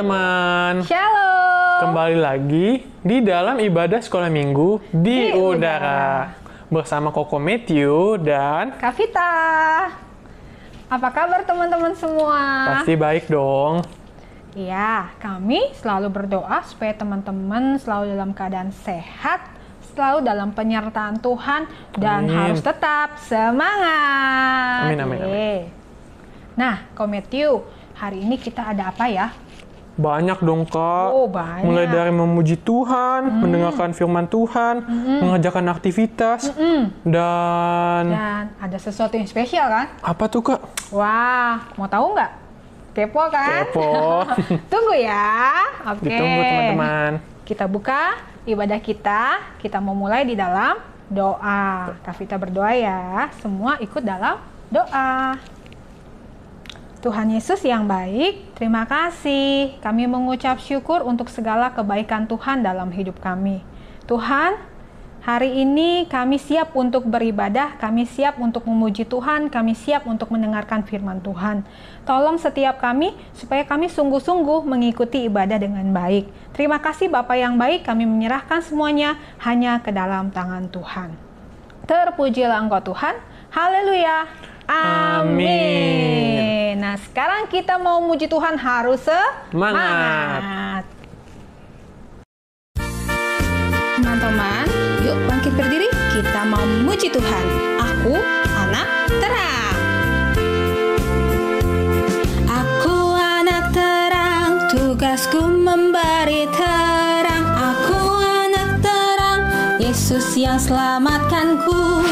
teman-teman. Shalom. Kembali lagi di dalam ibadah sekolah minggu di udara. Bersama Koko Matthew dan Kavita. Apa kabar teman-teman semua? pasti baik dong. Iya, kami selalu berdoa supaya teman-teman selalu dalam keadaan sehat, selalu dalam penyertaan Tuhan, dan Amin. harus tetap semangat. Amin, amin, amin. Yeay. Nah, Ko Matthew, hari ini kita ada apa ya? Banyak dong, Kak. Oh, banyak. Mulai dari memuji Tuhan, mendengarkan firman Tuhan, mengerjakan aktivitas, dan Dan ada sesuatu yang spesial kan? apa tuh, Kak? Wah, mau tahu nggak? Kepo kan? Kepo. Tunggu ya. Oke. Ditunggu, teman-teman. Kita buka ibadah kita. Kita mau mulai di dalam doa. Kavita berdoa ya. Semua ikut dalam doa. Tuhan Yesus yang baik, terima kasih. Kami mengucap syukur untuk segala kebaikan Tuhan dalam hidup kami. Tuhan, hari ini kami siap untuk beribadah, kami siap untuk memuji Tuhan, kami siap untuk mendengarkan firman Tuhan. Tolong setiap kami supaya kami sungguh-sungguh mengikuti ibadah dengan baik. Terima kasih Bapa yang baik, kami menyerahkan semuanya hanya ke dalam tangan Tuhan. Terpujilah Engkau Tuhan. Haleluya. Amin. Nah, sekarang kita mau muji Tuhan harus semangat. Teman-teman, yuk bangkit berdiri. Kita mau memuji Tuhan. Aku anak terang. Aku anak terang, tugasku memberi terang. Aku anak terang, Yesus yang selamatkanku.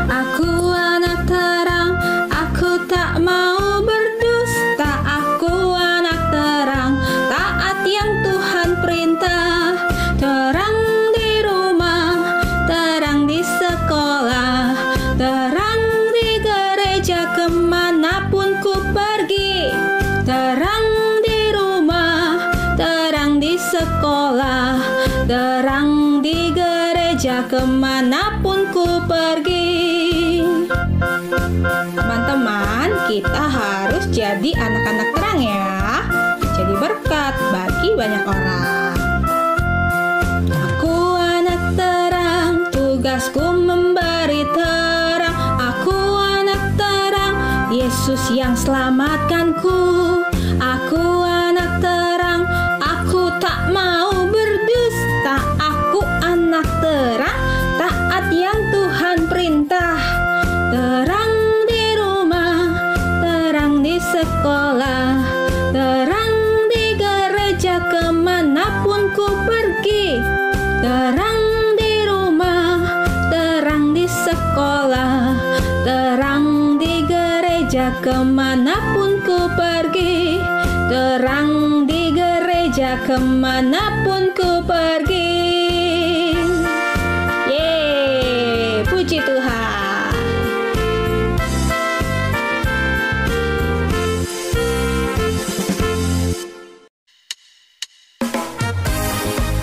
Aku anak terang, aku tak mau berdusta. Aku anak terang, taat yang Tuhan perintah. Terang di rumah, terang di sekolah, terang di gereja kemanapun ku pergi. Terang di rumah, terang di sekolah, terang di gereja kemanapun ku pergi. Teman-teman, kita harus jadi anak-anak terang ya. Jadi berkat bagi banyak orang. Aku anak terang, tugasku memberi terang. Aku anak terang, Yesus yang selamatkanku. Aku anak terang, aku tak mau berdusta. Aku anak terang, taat yang Tuhan perintah. Terang di rumah, terang di sekolah, terang di gereja kemanapun ku pergi. Terang di rumah, terang di sekolah, terang di gereja kemanapun ku pergi. Terang di gereja kemanapun ku pergi. Yeay, puji Tuhan.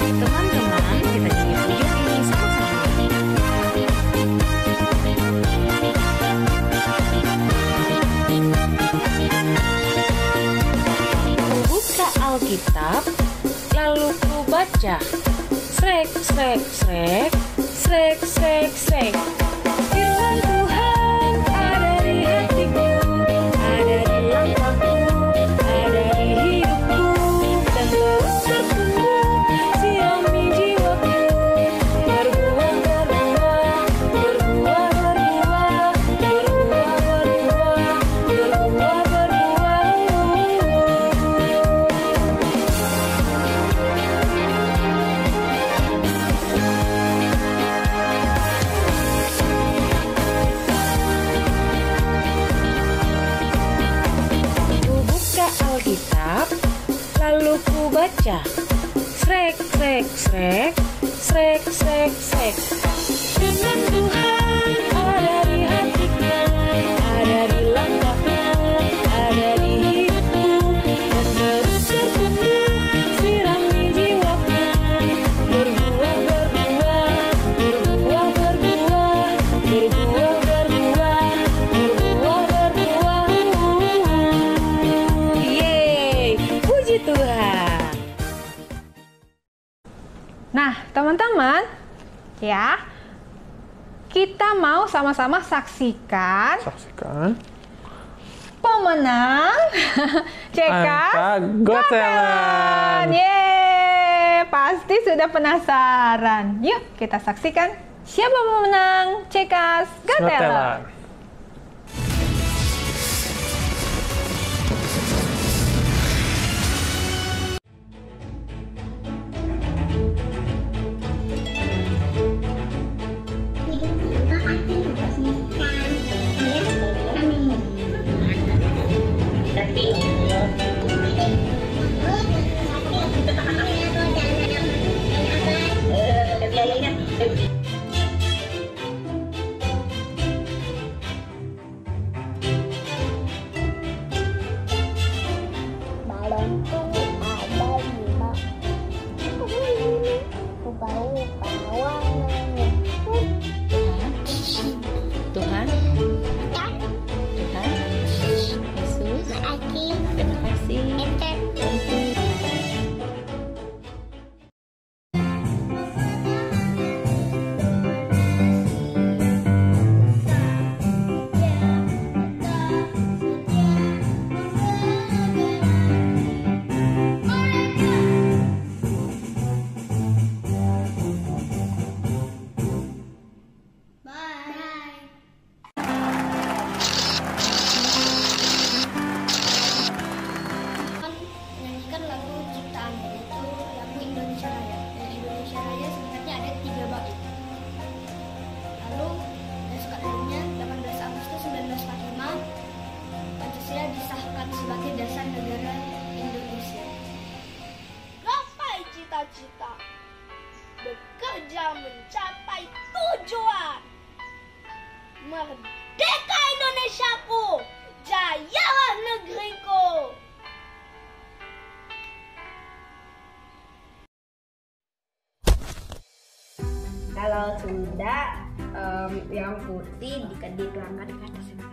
Teman-teman, kita nyanyi video ini sama-sama. Ku buka Alkitab, lalu ku baca. Srek, srek, srek, srek, srek, srek. Firman Tuhan ada di hatiku, ada di langkahku, ada di hidupku, dan terus bertumbuh, sirami jiwaku. Berbuah, berbuah, berbuah, berbuah, berbuah, berbuah, berbuah, Ku buka Alkitab, lalu ku baca. Srek, srek, srek, srek, srek, srek. Firman Tuhan ada di hatiku, ada di langkahku, ada di hidupku, dan terus bertumbuh, sirami jiwaku. Berbuah, berbuah, berbuah, berbuah, berbuah, berbuah, berbuah, berbuah. Yeay, puji Tuhan. ya. Kita mau sama-sama saksikan pemenang CK Got Talent. Yeay, pasti sudah penasaran. Yuk kita saksikan siapa pemenang CK Got Talent. Balonku ada 5. Rupa-rupa warnanya. Tuhan, Dan Tuhan, Yesus, Aki terima kasih. Enter. Menyanyikan lagu ciptaan, yaitu lagu Indonesia Raya. Dan Indonesia Raya sebenarnya ada 3 bait. Lalu naskah lainnya 18 Agustus 1945 Pancasila disahkan sebagai dasar negara Indonesia. Gapai cita-cita, bekerja mencapai tujuan. Merdeka Indonesiaku, jayalah negeriku. Kalau sudah yang putih dikedip langkah di atas sebentar.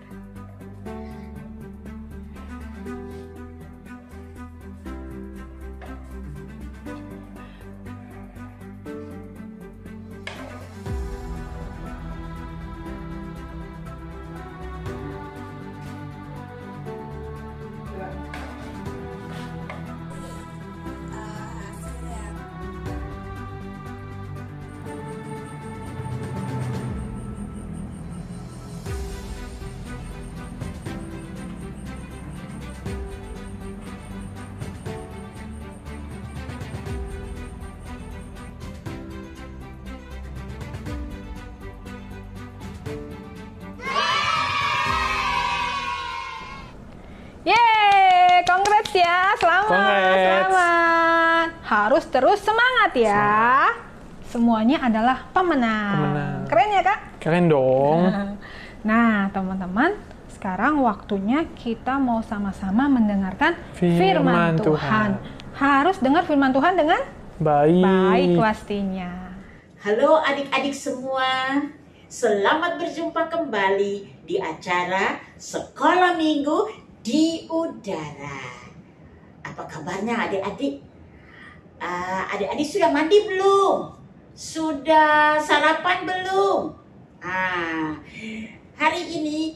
Yeay, congrats ya, selamat, Congrats. selamat. Harus terus semangat ya. Semuanya adalah pemenang. Pemenang. Keren ya kak? Keren dong. Nah teman-teman, sekarang waktunya kita mau sama-sama mendengarkan Firman firman Tuhan. Harus dengar firman Tuhan dengan baik pastinya. Halo adik-adik semua, selamat berjumpa kembali di acara Sekolah Minggu di Udara. Apa kabarnya adik-adik? Adik-adik sudah mandi belum? Sudah sarapan belum? Hari ini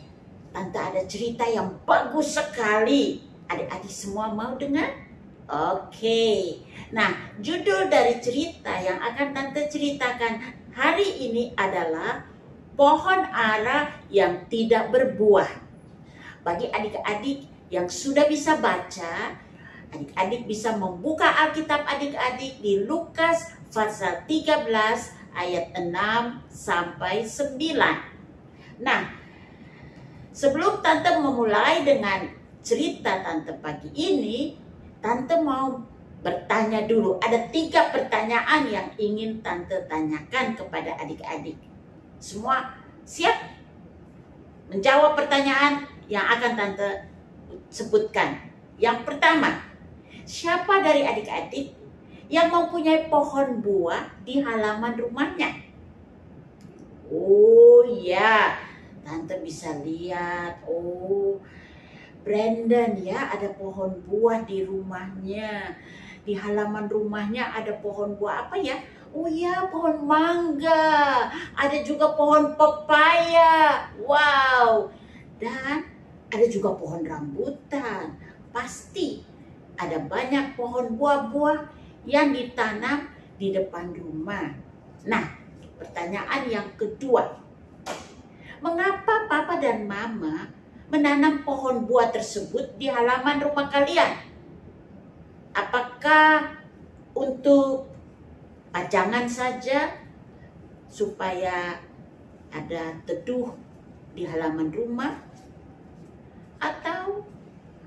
Tante ada cerita yang bagus sekali. Adik-adik semua mau dengar? Oke. Nah, judul dari cerita yang akan Tante ceritakan hari ini adalah pohon ara yang tidak berbuah. Bagi adik-adik yang sudah bisa baca, adik-adik bisa membuka Alkitab adik-adik di Lukas pasal 13 ayat 6 sampai 9. Nah, sebelum Tante memulai dengan cerita Tante pagi ini, Tante mau bertanya dulu. Ada 3 pertanyaan yang ingin Tante tanyakan kepada adik-adik. Semua siap menjawab pertanyaan yang akan Tante sebutkan. Yang pertama, siapa dari adik-adik yang mempunyai pohon buah di halaman rumahnya? Oh ya, Tante bisa lihat. Oh, Brandon ya, ada pohon buah di rumahnya. Di halaman rumahnya ada pohon buah apa ya? Oh ya, pohon mangga. Ada juga pohon pepaya. Wow. Dan ada juga pohon rambutan. Pasti ada banyak pohon buah-buah yang ditanam di depan rumah. Nah, pertanyaan yang kedua. Mengapa Papa dan Mama menanam pohon buah tersebut di halaman rumah kalian? Apakah untuk pajangan saja supaya ada teduh di halaman rumah? Atau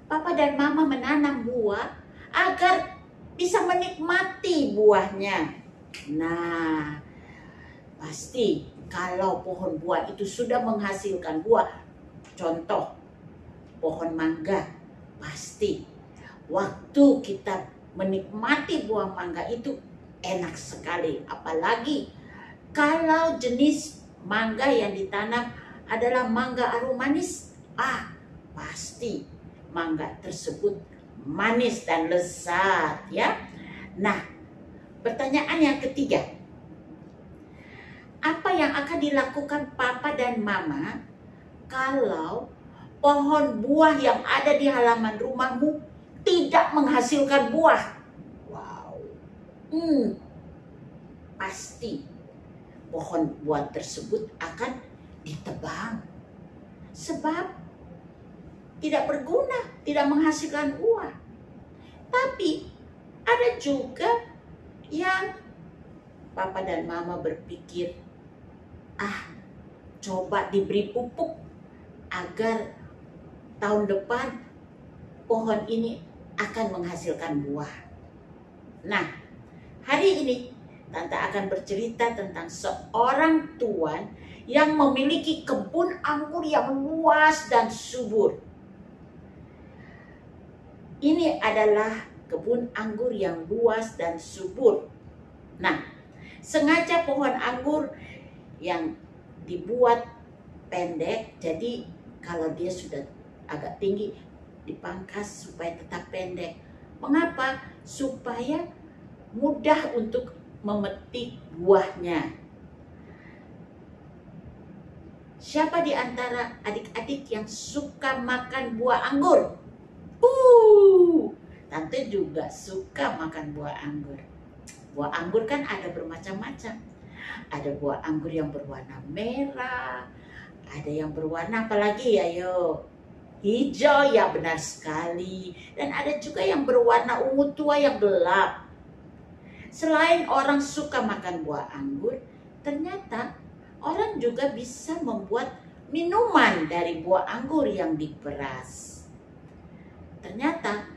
Papa dan Mama menanam buah agar bisa menikmati buahnya? Nah, pasti kalau pohon buah itu sudah menghasilkan buah, contoh pohon mangga, pasti waktu kita menikmati buah mangga itu enak sekali. Apalagi kalau jenis mangga yang ditanam adalah mangga arum manis, pasti mangga tersebut manis dan lezat ya. Nah, pertanyaan yang ketiga. Apa yang akan dilakukan Papa dan Mama kalau pohon buah yang ada di halaman rumahmu tidak menghasilkan buah? Wow. Pasti pohon buah tersebut akan ditebang. Sebab tidak berguna, tidak menghasilkan buah. Tapi ada juga yang Papa dan Mama berpikir, coba diberi pupuk agar tahun depan pohon ini akan menghasilkan buah. Nah, hari ini Tante akan bercerita tentang seorang tuan yang memiliki kebun anggur yang luas dan subur. Ini adalah kebun anggur yang luas dan subur. Nah, sengaja pohon anggur yang dibuat pendek, jadi kalau dia sudah agak tinggi dipangkas supaya tetap pendek. Mengapa? Supaya mudah untuk memetik buahnya. Siapa di antara adik-adik yang suka makan buah anggur? Tante juga suka makan buah anggur. Buah anggur kan ada bermacam-macam. Ada buah anggur yang berwarna merah, ada yang berwarna apalagi ya hijau, ya benar sekali. Dan ada juga yang berwarna ungu tua yang gelap. Selain orang suka makan buah anggur, ternyata orang juga bisa membuat minuman dari buah anggur yang diperas. Ternyata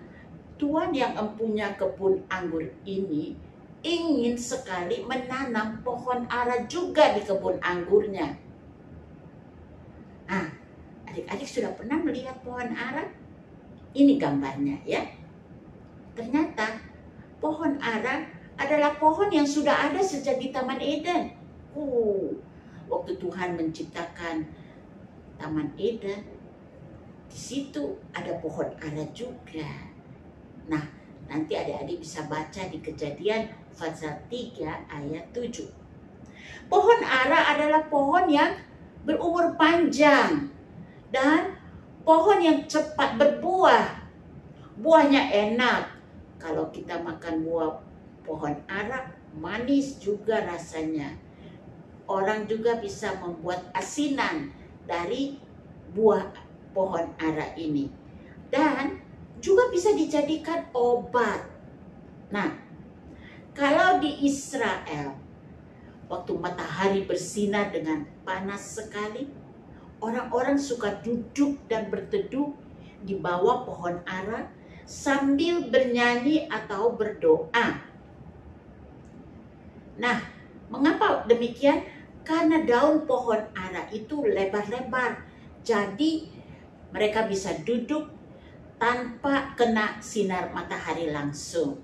tuan yang mempunyai kebun anggur ini ingin sekali menanam pohon ara juga di kebun anggurnya. Adik-adik sudah pernah melihat pohon ara? Ini gambarnya ya. Ternyata pohon ara adalah pohon yang sudah ada sejak di Taman Eden. Waktu Tuhan menciptakan Taman Eden, di situ ada pohon ara juga. Nah, nanti adik-adik bisa baca di Kejadian pasal 3 ayat 7. Pohon ara adalah pohon yang berumur panjang dan pohon yang cepat berbuah. Buahnya enak. Kalau kita makan buah pohon ara, manis juga rasanya. Orang juga bisa membuat asinan dari buah pohon ara ini. Dan juga bisa dijadikan obat. Nah, kalau di Israel, waktu matahari bersinar dengan panas sekali, orang-orang suka duduk dan berteduh di bawah pohon ara sambil bernyanyi atau berdoa. Nah, mengapa demikian? Karena daun pohon ara itu lebar-lebar, jadi mereka bisa duduk tanpa kena sinar matahari langsung.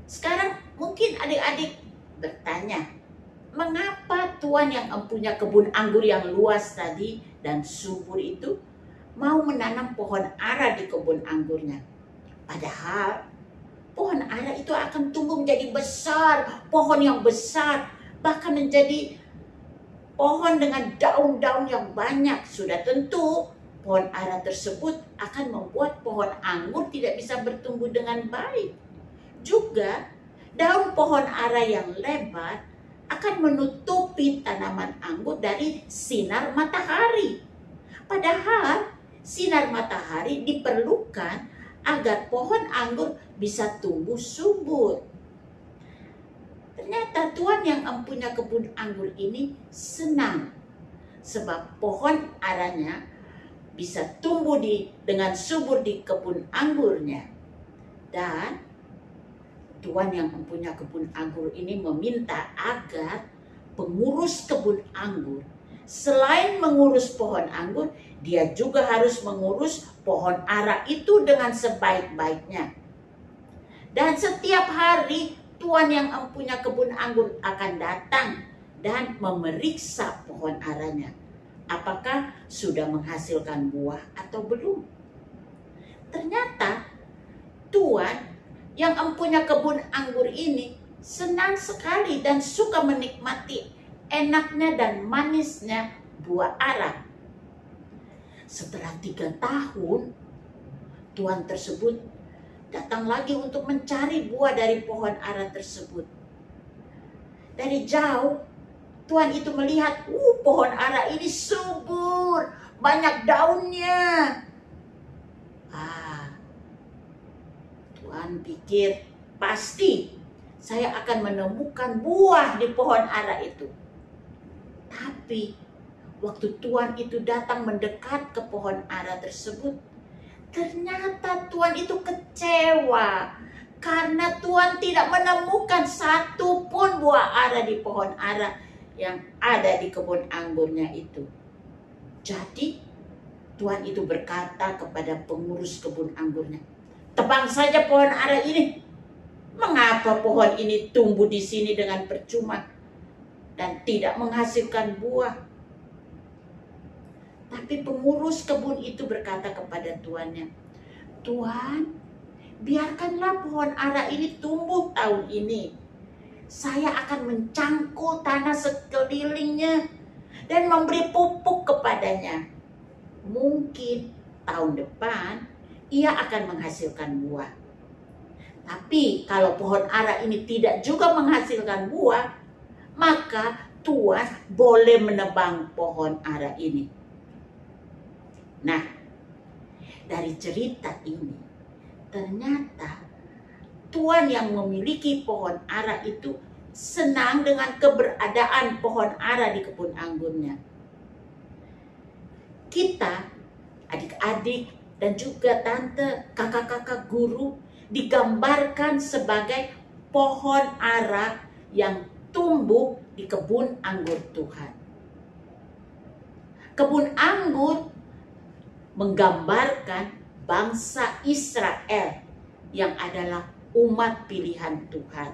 Sekarang mungkin adik-adik bertanya, mengapa tuan yang mempunyai kebun anggur yang luas tadi dan subur itu mau menanam pohon ara di kebun anggurnya? Padahal pohon ara itu akan tumbuh menjadi besar, pohon yang besar, bahkan menjadi pohon dengan daun-daun yang banyak. Sudah tentu pohon ara tersebut akan membuat pohon anggur tidak bisa bertumbuh dengan baik. Juga daun pohon ara yang lebar akan menutupi tanaman anggur dari sinar matahari. Padahal sinar matahari diperlukan agar pohon anggur bisa tumbuh subur. Ternyata Tuhan yang mempunyai kebun anggur ini senang sebab pohon aranya bisa tumbuh dengan subur di kebun anggurnya. Dan Tuhan yang mempunyai kebun anggur ini meminta agar pengurus kebun anggur selain mengurus pohon anggur, dia juga harus mengurus pohon ara itu dengan sebaik-baiknya. Dan setiap hari Tuhan yang mempunyai kebun anggur akan datang dan memeriksa pohon aranya. Apakah sudah menghasilkan buah atau belum? Ternyata Tuhan yang mempunyai kebun anggur ini senang sekali dan suka menikmati enaknya dan manisnya buah ara. Setelah 3 tahun, Tuhan tersebut datang lagi untuk mencari buah dari pohon ara tersebut. Dari jauh, Tuhan itu melihat, pohon ara ini subur, banyak daunnya. Tuhan pikir, pasti saya akan menemukan buah di pohon ara itu. Tapi waktu Tuhan itu datang mendekat ke pohon ara tersebut, ternyata Tuhan itu kecewa karena Tuhan tidak menemukan satu pun buah ara di pohon ara yang ada di kebun anggurnya itu. Jadi Tuhan itu berkata kepada pengurus kebun anggurnya, "Tebang saja pohon ara ini. Mengapa pohon ini tumbuh di sini dengan percuma dan tidak menghasilkan buah?" Tapi pengurus kebun itu berkata kepada tuannya, "Tuan, biarkanlah pohon ara ini tumbuh tahun ini. Saya akan mencangkul tanah sekelilingnya dan memberi pupuk kepadanya. Mungkin tahun depan ia akan menghasilkan buah. Tapi kalau pohon ara ini tidak juga menghasilkan buah, maka Tuan boleh menebang pohon ara ini." Nah, dari cerita ini, ternyata Tuan yang memiliki pohon ara itu senang dengan keberadaan pohon ara di kebun anggurnya. Kita, adik-adik, dan juga tante, kakak-kakak guru, digambarkan sebagai pohon ara yang tumbuh di kebun anggur Tuhan. Kebun anggur menggambarkan bangsa Israel yang adalah umat pilihan Tuhan.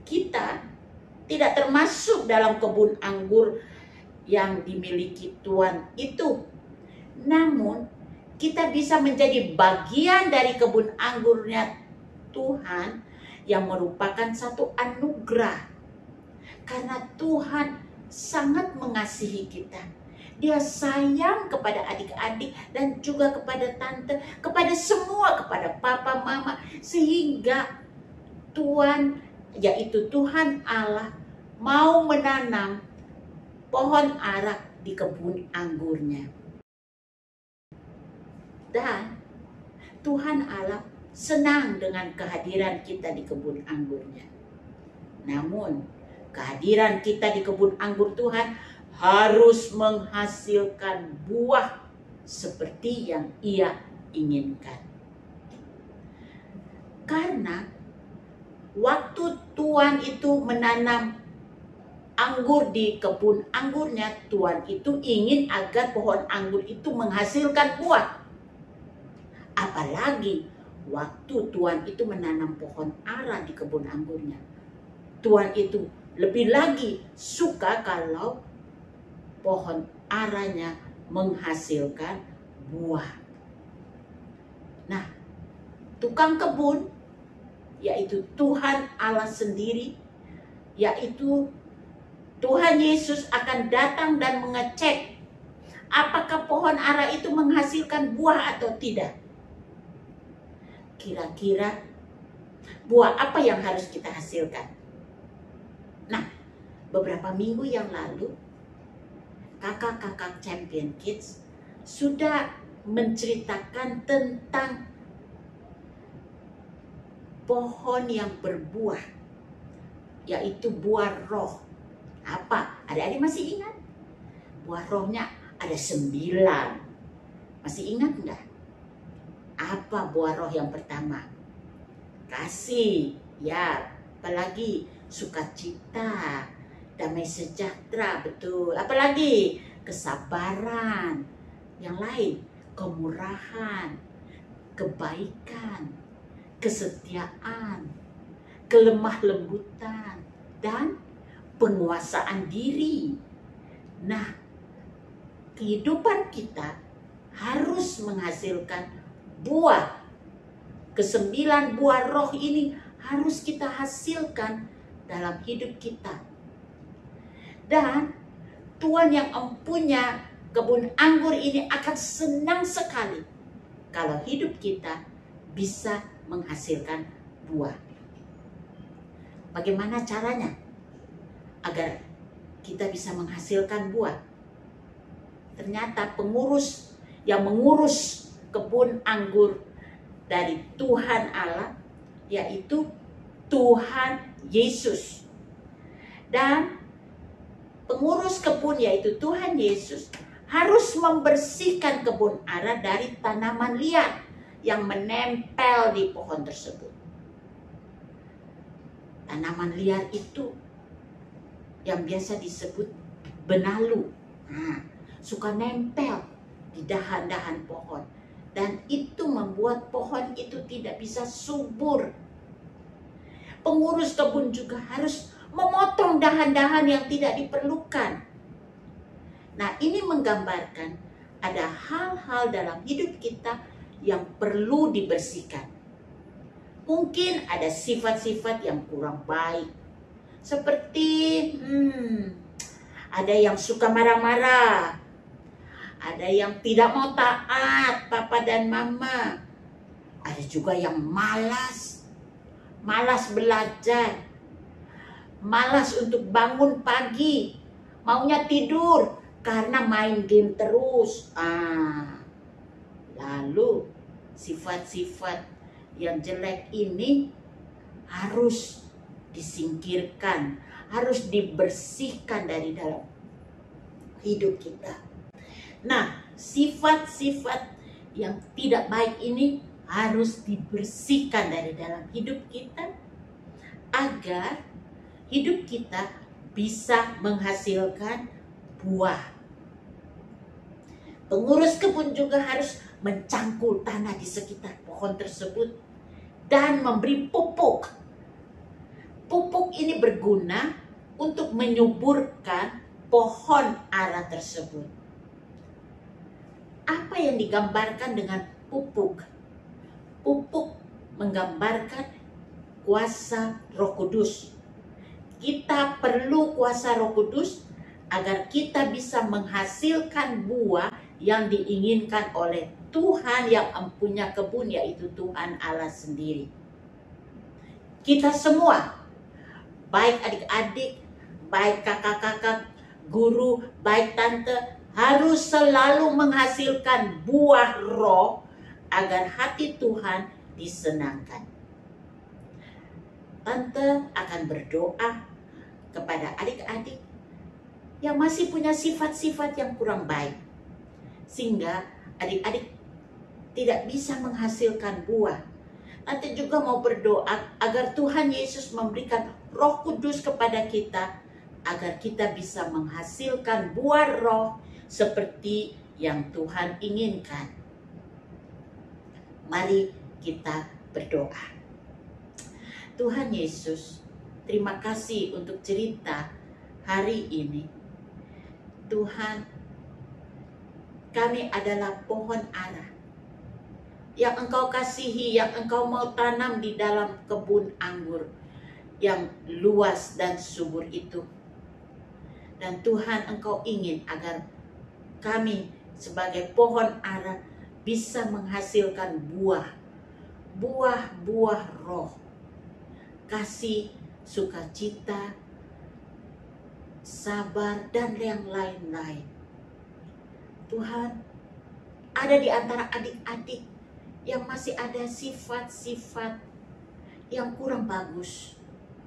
Kita tidak termasuk dalam kebun anggur yang dimiliki Tuhan itu. Namun, kita bisa menjadi bagian dari kebun anggurnya Tuhan yang merupakan satu anugerah. Karena Tuhan sangat mengasihi kita. Dia sayang kepada adik-adik dan juga kepada tante, kepada semua, kepada papa, mama. Sehingga Tuhan, yaitu Tuhan Allah, mau menanam pohon ara di kebun anggurnya. Dan Tuhan Allah senang dengan kehadiran kita di kebun anggurnya. Namun, kehadiran kita di kebun anggur Tuhan harus menghasilkan buah seperti yang Ia inginkan. Karena waktu Tuhan itu menanam anggur di kebun anggurnya, Tuhan itu ingin agar pohon anggur itu menghasilkan buah. Apalagi waktu Tuhan itu menanam pohon ara di kebun anggurnya. Tuhan itu lebih lagi suka kalau pohon aranya menghasilkan buah. Nah, tukang kebun yaitu Tuhan Allah sendiri, yaitu Tuhan Yesus akan datang dan mengecek apakah pohon ara itu menghasilkan buah atau tidak. Kira-kira buah apa yang harus kita hasilkan? Nah, beberapa minggu yang lalu, kakak-kakak Champion Kids sudah menceritakan tentang pohon yang berbuah, yaitu buah roh. Apa? Adik-adik masih ingat? Buah rohnya ada 9. Masih ingat enggak? Apa buah roh yang pertama? Kasih, ya. Apalagi sukacita, damai sejahtera, betul. Apalagi kesabaran. Yang lain, kemurahan, kebaikan, kesetiaan, kelemah lembutan, dan penguasaan diri. Nah, kehidupan kita harus menghasilkan buah. Ke-9 buah roh ini harus kita hasilkan dalam hidup kita. Dan Tuhan yang empunya kebun anggur ini akan senang sekali kalau hidup kita bisa menghasilkan buah. Bagaimana caranya agar kita bisa menghasilkan buah? Ternyata pengurus yang mengurus kebun anggur dari Tuhan Allah, yaitu Tuhan Yesus. Dan pengurus kebun yaitu Tuhan Yesus harus membersihkan kebun ara dari tanaman liar yang menempel di pohon tersebut. Tanaman liar itu yang biasa disebut benalu. Nah, suka nempel di dahan-dahan pohon. Dan itu membuat pohon itu tidak bisa subur. Pengurus kebun juga harus memotong dahan-dahan yang tidak diperlukan. Nah, ini menggambarkan ada hal-hal dalam hidup kita yang perlu dibersihkan. Mungkin ada sifat-sifat yang kurang baik. Seperti ada yang suka marah-marah. Ada yang tidak mau taat papa dan mama. Ada juga yang malas. Malas belajar. Malas untuk bangun pagi. Maunya tidur karena main game terus. Lalu sifat-sifat yang jelek ini harus disingkirkan, harus dibersihkan dari dalam hidup kita. Nah, sifat-sifat yang tidak baik ini harus dibersihkan dari dalam hidup kita agar hidup kita bisa menghasilkan buah. Pengurus kebun juga harus mencangkul tanah di sekitar pohon tersebut dan memberi pupuk. Pupuk ini berguna untuk menyuburkan pohon ara tersebut. Apa yang digambarkan dengan pupuk? Pupuk menggambarkan kuasa Roh Kudus. Kita perlu kuasa Roh Kudus agar kita bisa menghasilkan buah yang diinginkan oleh Tuhan yang empunya kebun, yaitu Tuhan Allah sendiri. Kita semua, baik adik-adik, baik kakak-kakak, guru, baik tante, harus selalu menghasilkan buah roh agar hati Tuhan disenangkan. Tante akan berdoa kepada adik-adik yang masih punya sifat-sifat yang kurang baik, sehingga adik-adik tidak bisa menghasilkan buah. Tante juga mau berdoa agar Tuhan Yesus memberikan Roh Kudus kepada kita, agar kita bisa menghasilkan buah roh seperti yang Tuhan inginkan. Mari kita berdoa. Tuhan Yesus, terima kasih untuk cerita hari ini. Tuhan, kami adalah pohon ara yang Engkau kasihi, yang Engkau mau tanam di dalam kebun anggur yang luas dan subur itu. Dan Tuhan, Engkau ingin agar kami sebagai pohon ara bisa menghasilkan buah-buah roh, kasih, sukacita, sabar, dan yang lain-lain. Tuhan, ada di antara adik-adik yang masih ada sifat-sifat yang kurang bagus,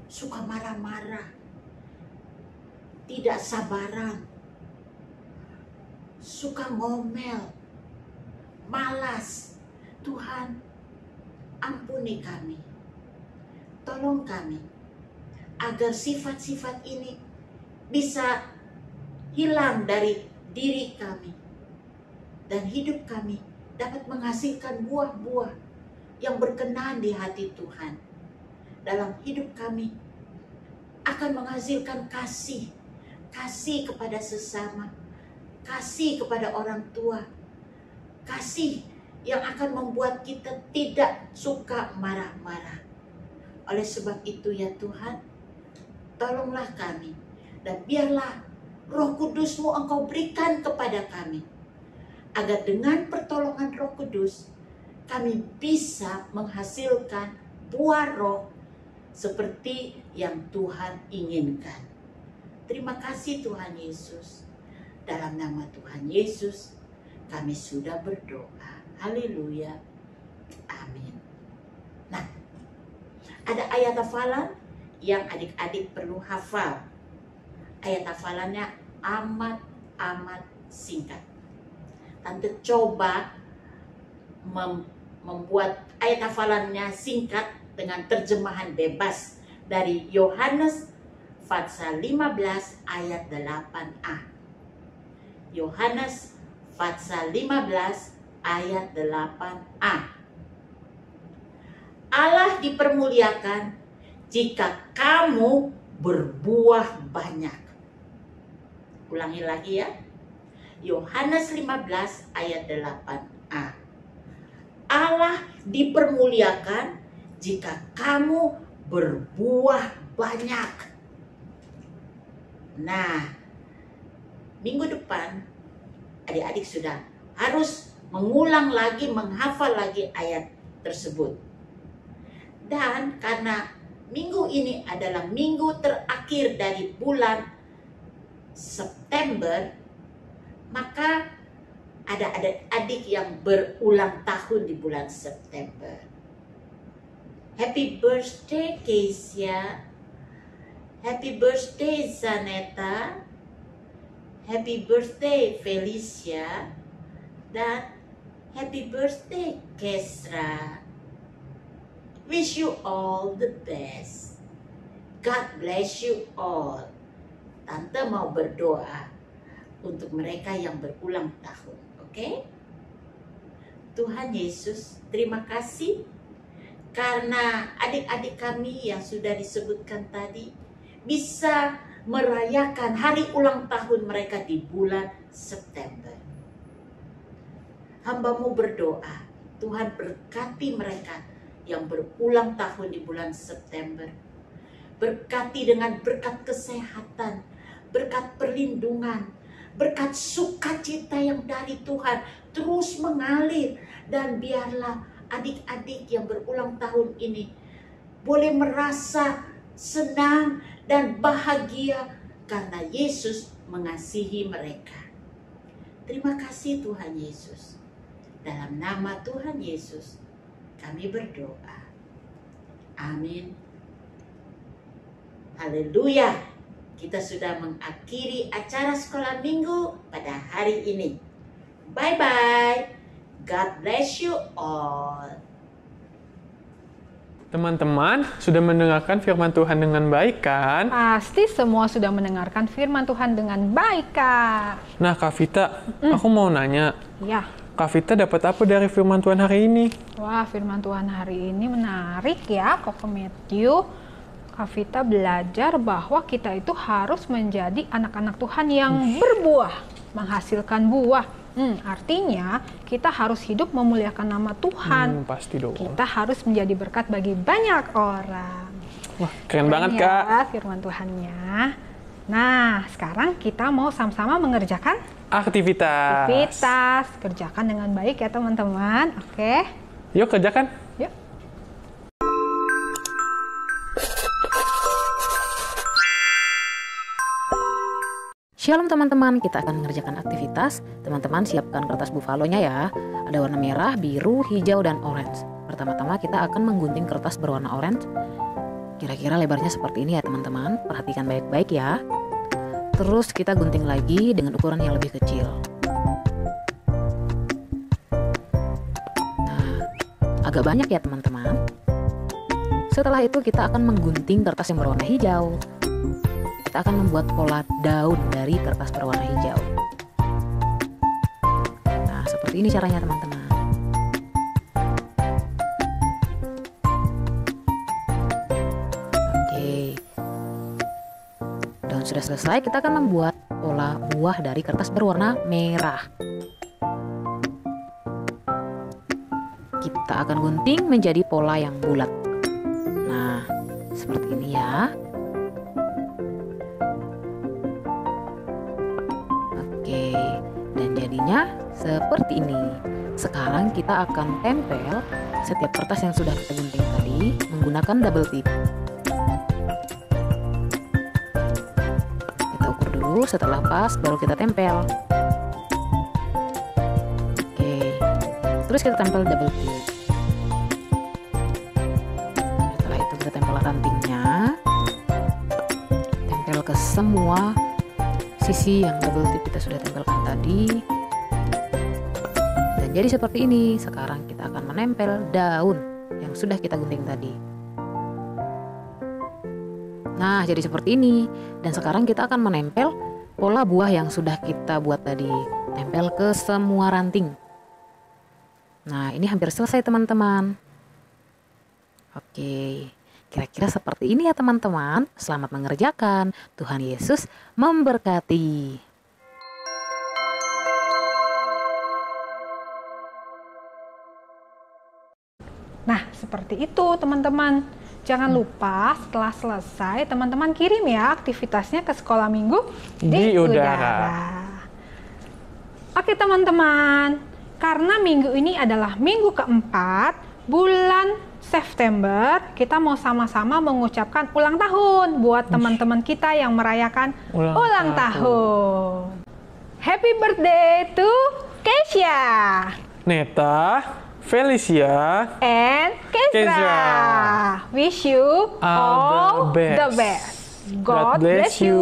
suka marah-marah, tidak sabaran, suka ngomel, malas. Tuhan, ampuni kami, tolong kami agar sifat-sifat ini bisa hilang dari diri kami dan hidup kami dapat menghasilkan buah-buah yang berkenan di hati Tuhan. Dalam hidup kami akan menghasilkan kasih kepada sesama, kasih kepada orang tua, kasih yang akan membuat kita tidak suka marah-marah. Oleh sebab itu ya Tuhan, tolonglah kami dan biarlah Roh Kudus-Mu Engkau berikan kepada kami, agar dengan pertolongan Roh Kudus kami bisa menghasilkan buah roh seperti yang Tuhan inginkan. Terima kasih Tuhan Yesus. Dalam nama Tuhan Yesus kami sudah berdoa. Haleluya. Amin. Nah, ada ayat hafalan yang adik-adik perlu hafal. Ayat hafalannya amat singkat. Tante coba membuat ayat hafalannya singkat dengan terjemahan bebas dari Yohanes pasal 15 ayat 8a. Yohanes pasal 15 ayat 8a. Allah dipermuliakan jika kamu berbuah banyak. Ulangi lagi ya. Yohanes 15 ayat 8a. Allah dipermuliakan jika kamu berbuah banyak. Nah, minggu depan adik-adik sudah harus mengulang lagi, menghafal lagi ayat tersebut. Dan karena minggu ini adalah minggu terakhir dari bulan September, maka ada adik-adik yang berulang tahun di bulan September. Happy birthday Keisha, happy birthday Zaneta, happy birthday Felicia, dan happy birthday Kesra. Wish you all the best. God bless you all. Tante mau berdoa untuk mereka yang berulang tahun, oke? Tuhan Yesus, terima kasih karena adik-adik kami yang sudah disebutkan tadi bisa merayakan hari ulang tahun mereka di bulan September. Hamba-Mu berdoa, Tuhan berkati mereka yang berulang tahun di bulan September. Berkati dengan berkat kesehatan, berkat perlindungan, berkat sukacita yang dari Tuhan terus mengalir. Dan biarlah adik-adik yang berulang tahun ini boleh merasa senang dan bahagia karena Yesus mengasihi mereka. Terima kasih Tuhan Yesus. Dalam nama Tuhan Yesus kami berdoa. Amin. Haleluya. Kita sudah mengakhiri acara sekolah minggu pada hari ini. Bye-bye. God bless you all. Teman-teman, sudah mendengarkan firman Tuhan dengan baik kan? Pasti semua sudah mendengarkan firman Tuhan dengan baik, Kak. Nah, Kak Vita, aku mau nanya. Ya. Kak Vita dapat apa dari firman Tuhan hari ini? Wah, firman Tuhan hari ini menarik ya, Koko Matthew. Kak Vita belajar bahwa kita itu harus menjadi anak-anak Tuhan yang berbuah, menghasilkan buah. Artinya kita harus hidup memuliakan nama Tuhan. Pasti dong. Kita harus menjadi berkat bagi banyak orang. Wah, keren banget, ya, Kak. firman Tuhannya. Nah, sekarang kita mau sama-sama mengerjakan Aktivitas. Kerjakan dengan baik ya teman-teman. Oke. Yuk kerjakan. Yuk. Shalom teman-teman, kita akan mengerjakan aktivitas. Teman-teman siapkan kertas bufalonya ya. Ada warna merah, biru, hijau, dan orange. Pertama-tama kita akan menggunting kertas berwarna orange. Kira-kira lebarnya seperti ini ya teman-teman. Perhatikan baik-baik ya. Terus kita gunting lagi dengan ukuran yang lebih kecil. Nah, agak banyak ya teman-teman. Setelah itu kita akan menggunting kertas yang berwarna hijau. Kita akan membuat pola daun dari kertas berwarna hijau. Nah, seperti ini caranya teman-teman. Oke. Daun sudah selesai, kita akan membuat pola buah dari kertas berwarna merah. Kita akan gunting menjadi pola yang bulat. Nah, seperti ini ya. Oke, dan jadinya seperti ini. Sekarang kita akan tempel setiap kertas yang sudah kita gunting tadi menggunakan double tip. Kita ukur dulu, setelah pas baru kita tempel. Oke, terus kita tempel double tip. Setelah itu kita tempel rantingnya, tempel ke semua sisi yang double tip kita sudah tempelkan tadi. Dan jadi seperti ini. Sekarang kita akan menempel daun yang sudah kita gunting tadi. Nah, jadi seperti ini. Dan sekarang kita akan menempel pola buah yang sudah kita buat tadi. Tempel ke semua ranting. Nah, ini hampir selesai teman-teman. Oke. Kira-kira seperti ini ya teman-teman. Selamat mengerjakan. Tuhan Yesus memberkati. Nah, seperti itu teman-teman. Jangan lupa setelah selesai teman-teman kirim ya aktivitasnya ke sekolah minggu Di udara. Oke teman-teman, karena minggu ini adalah minggu keempat bulan September, kita mau sama-sama mengucapkan ulang tahun buat teman-teman kita yang merayakan ulang tahun. Happy birthday to Keisha, Neta, Felicia, and Kezra. Wish you all the best. God bless you.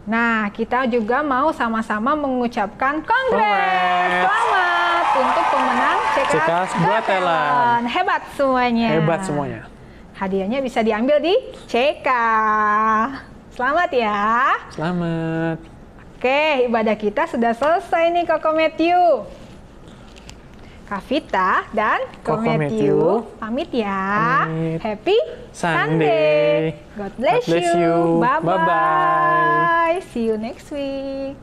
Nah, kita juga mau sama-sama mengucapkan congrats. Selamat untuk pemenang Cekas Buatelan. Hebat semuanya. Hebat semuanya. Hadiahnya bisa diambil di CK. Selamat ya. Selamat. Oke, ibadah kita sudah selesai nih Koko Matthew. Kak Vita dan Koko Matthew pamit ya. Pamit. Happy Sunday. God bless, God bless you. you. Bye-bye. Bye-bye. See you next week.